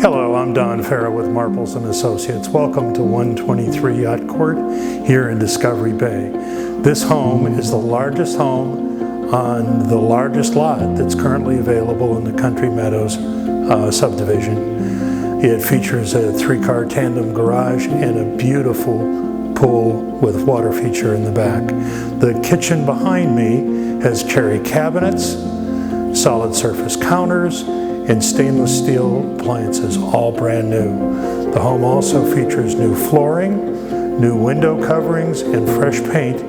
Hello, I'm Don Farrow with Marples and Associates. Welcome to 123 Yacht Court here in Discovery Bay. This home is the largest home on the largest lot that's currently available in the Country Meadows subdivision. It features a 3-car tandem garage and a beautiful pool with water feature in the back. The kitchen behind me has cherry cabinets, solid surface counters, and stainless steel appliances, all brand new. The home also features new flooring, new window coverings, and fresh paint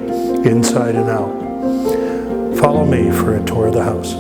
inside and out. Follow me for a tour of the house.